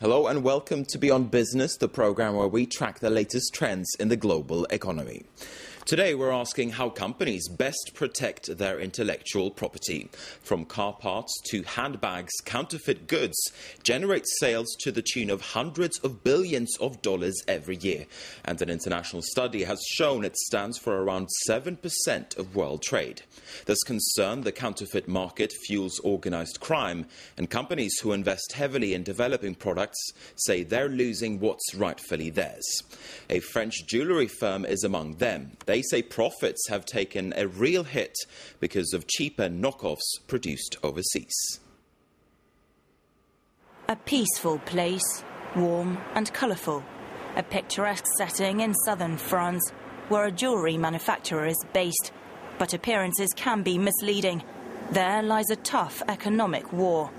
Hello and welcome to Beyond Business, the programme where we track the latest trends in the global economy. Today we're asking how companies best protect their intellectual property. From car parts to handbags, counterfeit goods generate sales to the tune of hundreds of billions of dollars every year. And an international study has shown it stands for around 7% of world trade. There's concern the counterfeit market fuels organised crime, and companies who invest heavily in developing products say they're losing what's rightfully theirs. A French jewellery firm is among them. They say profits have taken a real hit because of cheaper knockoffs produced overseas. A peaceful place, warm and colourful. A picturesque setting in southern France where a jewellery manufacturer is based. But appearances can be misleading. There lies a tough economic war.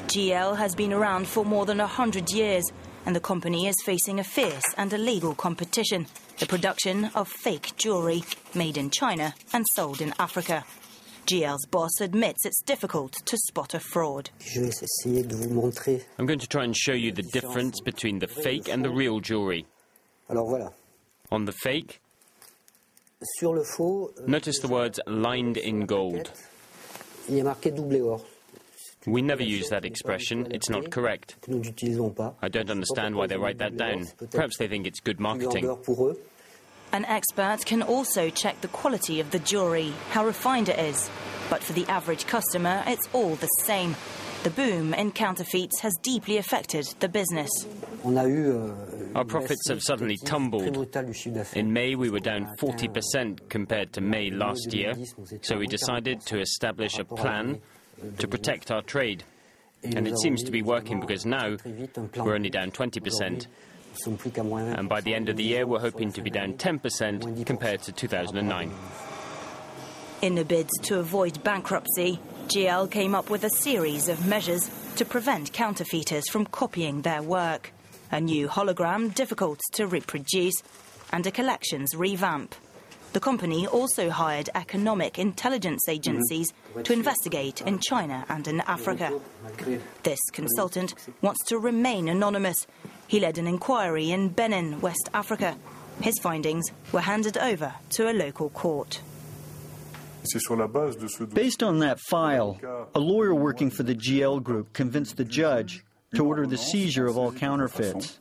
GL has been around for more than 100 years, and the company is facing a fierce and illegal competition, the production of fake jewellery made in China and sold in Africa. GL's boss admits it's difficult to spot a fraud. I'm going to try and show you the difference between the fake and the real jewellery. On the fake, notice the words lined in gold. We never use that expression. It's not correct. I don't understand why they write that down. Perhaps they think it's good marketing. An expert can also check the quality of the jewellery, how refined it is. But for the average customer, it's all the same. The boom in counterfeits has deeply affected the business. Our profits have suddenly tumbled. In May, we were down 40% compared to May last year, so we decided to establish a plan to protect our trade. And it seems to be working because now we're only down 20%. And by the end of the year, we're hoping to be down 10% compared to 2009. In a bid to avoid bankruptcy, GL came up with a series of measures to prevent counterfeiters from copying their work. A new hologram difficult to reproduce and a collections revamp. The company also hired economic intelligence agencies to investigate in China and in Africa. This consultant wants to remain anonymous. He led an inquiry in Benin, West Africa. His findings were handed over to a local court. Based on that file, a lawyer working for the GL Group convinced the judge to order the seizure of all counterfeits.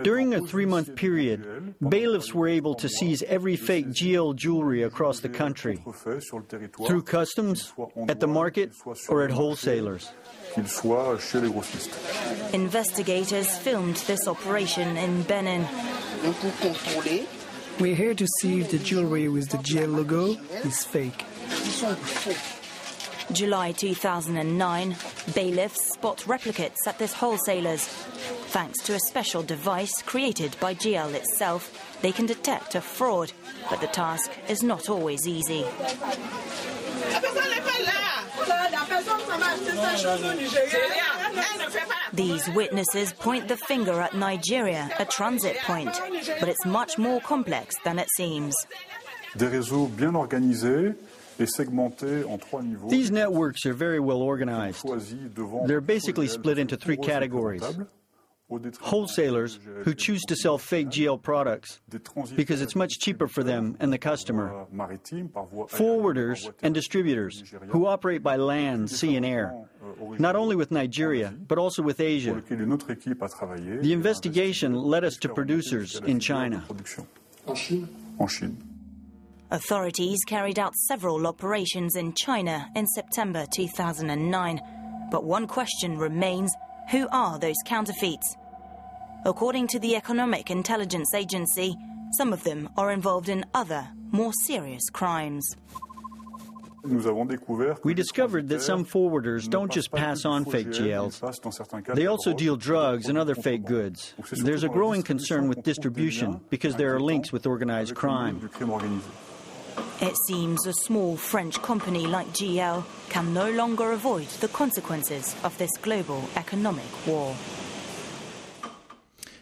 During a 3-month period, bailiffs were able to seize every fake GL jewelry across the country, through customs, at the market, or at wholesalers. Investigators filmed this operation in Benin. We're here to see if the jewelry with the GL logo is fake. July 2009, bailiffs spot replicates at this wholesaler's. Thanks to a special device created by GL itself, they can detect a fraud, but the task is not always easy. These witnesses point the finger at Nigeria, a transit point, but it's much more complex than it seems. These networks are very well organized. They're basically split into 3 categories. Wholesalers who choose to sell fake GL products because it's much cheaper for them and the customer. Forwarders and distributors who operate by land, sea and air, not only with Nigeria, but also with Asia. The investigation led us to producers in China. Authorities carried out several operations in China in September 2009. But one question remains: who are those counterfeits? According to the Economic Intelligence Agency, some of them are involved in other, more serious crimes. We discovered that some forwarders don't just pass on fake GLs. They also deal drugs and other fake goods. There's a growing concern with distribution because there are links with organized crime. It seems a small French company like GL can no longer avoid the consequences of this global economic war.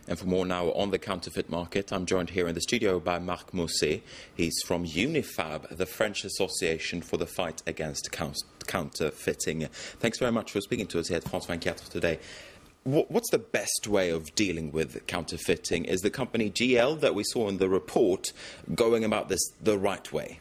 And for more now on the counterfeit market, I'm joined here in the studio by Marc Mousset. He's from UNIFAB, the French Association for the Fight Against Counterfeiting. Thanks very much for speaking to us here at France 24 today. what's the best way of dealing with counterfeiting? Is the company GL that we saw in the report going about this the right way?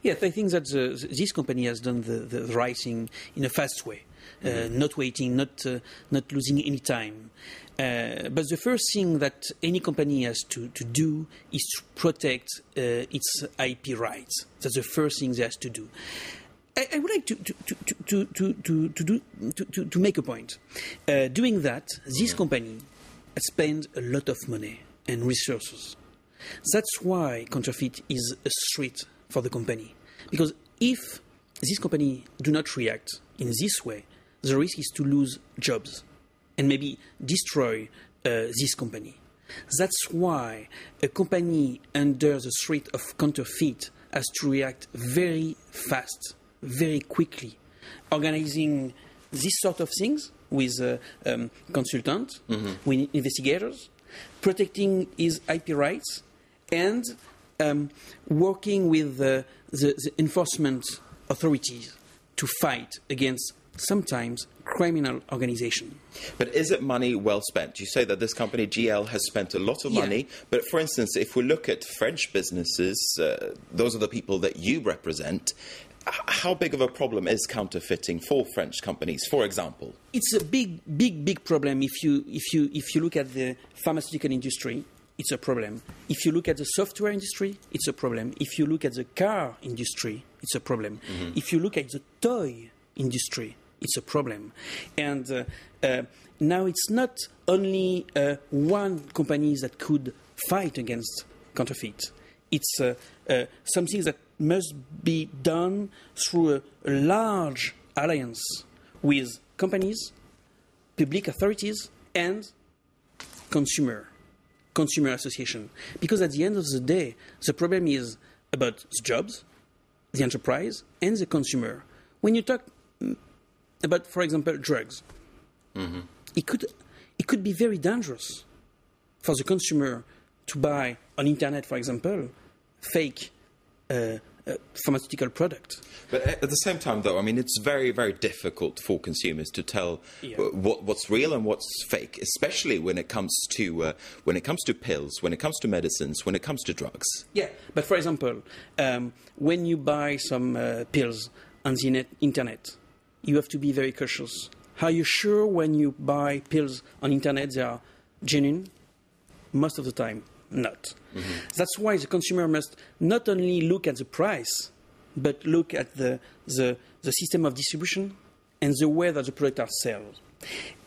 Yes, I think that this company has done the right thing in a fast way, not waiting, not losing any time. But the first thing that any company has to do is to protect its IP rights. That's the first thing they have to do. I would like to make a point. Doing that, this company has spent a lot of money and resources. That's why counterfeit is a threat for the company. Because if this company do not react in this way, the risk is to lose jobs and maybe destroy this company. That's why a company under the threat of counterfeit has to react very fast, very quickly, organizing this sort of things with consultants, with investigators, protecting his IP rights, and working with the enforcement authorities to fight against sometimes criminal organization. But is it money well spent? You say that this company, GL, has spent a lot of money. But for instance, if we look at French businesses, those are the people that you represent, how big of a problem is counterfeiting for French companies, for example? It's a big problem. If you look at the pharmaceutical industry, it's a problem. If you look at the software industry, it's a problem. If you look at the car industry, it's a problem. If you look at the toy industry, it's a problem. And now it's not only one company that could fight against counterfeit. It's something that must be done through a large alliance with companies, public authorities, and consumer association. Because at the end of the day, the problem is about the jobs, the enterprise, and the consumer. When you talk about, for example, drugs, it could be very dangerous for the consumer to buy on internet, for example, fake pharmaceutical product. But at the same time, though, I mean, it's very, very difficult for consumers to tell what's real and what's fake, especially when it comes to pills, when it comes to medicines, when it comes to drugs. Yeah, but for example, when you buy some pills on the internet, you have to be very cautious. Are you sure when you buy pills on internet they are genuine? Most of the time, not. That's why the consumer must not only look at the price, but look at the system of distribution and the way that the products are sold.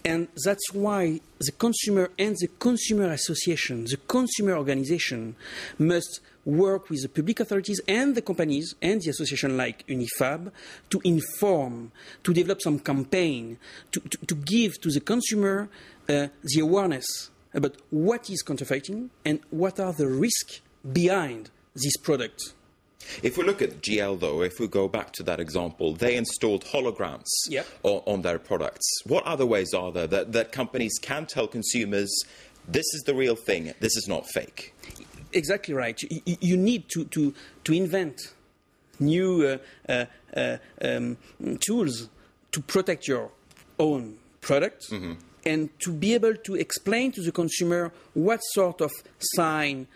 And that's why the consumer and the consumer association, the consumer organization, must work with the public authorities and the companies and the association like UNIFAB to inform, to develop some campaign, to give to the consumer the awareness about what is counterfeiting and what are the risks behind this product. If we look at GL, though, if we go back to that example, they installed holograms on their products. What other ways are there that companies can tell consumers, this is the real thing, this is not fake? Exactly right. You need to invent new tools to protect your own product and to be able to explain to the consumer what sort of sign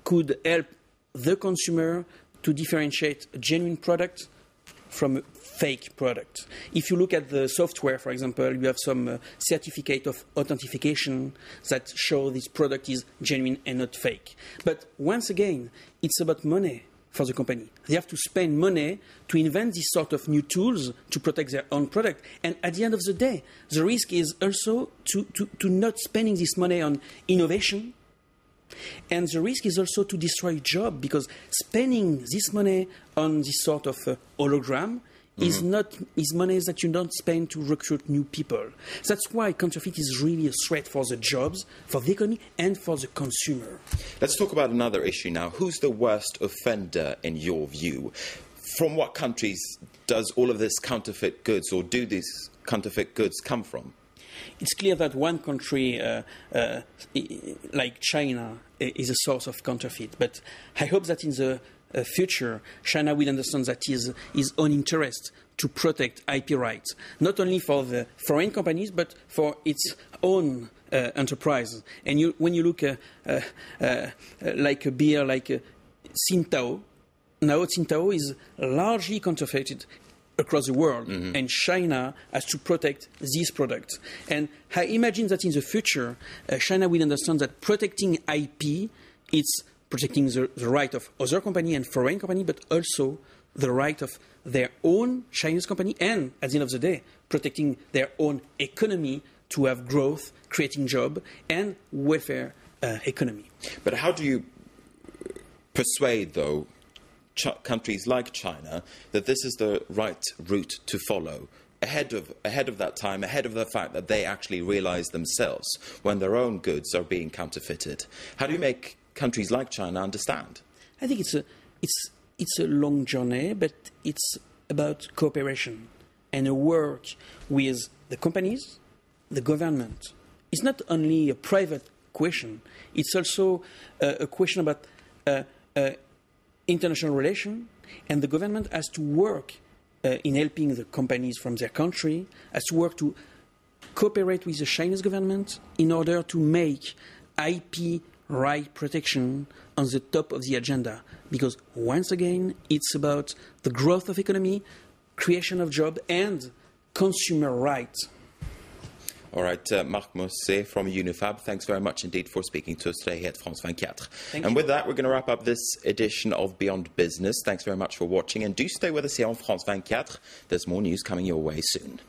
could help the consumer to differentiate a genuine product from a fake product. If you look at the software, for example, you have some certificate of authentication that show this product is genuine and not fake. But once again, it's about money for the company. They have to spend money to invent this sort of new tools to protect their own product. And at the end of the day, the risk is also to not spending this money on innovation. And the risk is also to destroy jobs, because spending this money on this sort of hologram is money that you don't spend to recruit new people. That's why counterfeit is really a threat for the jobs, for the economy, and for the consumer. Let's talk about another issue now. Who's the worst offender in your view? From what countries does all of this counterfeit goods, or do these counterfeit goods come from? It's clear that one country, like China, is a source of counterfeit. But I hope that in the future, China will understand that is his own interest to protect IP rights, not only for the foreign companies, but for its own enterprise. And when you look like a beer like Tsingtao, now Tsingtao is largely counterfeited across the world, and China has to protect these products. And I imagine that in the future, China will understand that protecting IP, it's protecting the right of other company and foreign company, but also the right of their own Chinese company, and at the end of the day, protecting their own economy to have growth, creating jobs, and welfare economy. But how do you persuade, though, countries like China that this is the right route to follow, ahead of that time, ahead of the fact that they actually realize themselves when their own goods are being counterfeited? How do you make countries like China understand? I think it's a long journey, but it's about cooperation and a work with the companies, the government. It's not only a private question, it's also a question about international relations, and the government has to work in helping the companies from their country, has to work to cooperate with the Chinese government in order to make IP right protection on the top of the agenda. Because once again, it's about the growth of economy, creation of jobs, and consumer rights. All right, Marc Mousset from Unifab, thanks very much indeed for speaking to us today here at France 24. And with that, we're going to wrap up this edition of Beyond Business. Thanks very much for watching, and do stay with us here on France 24. There's more news coming your way soon.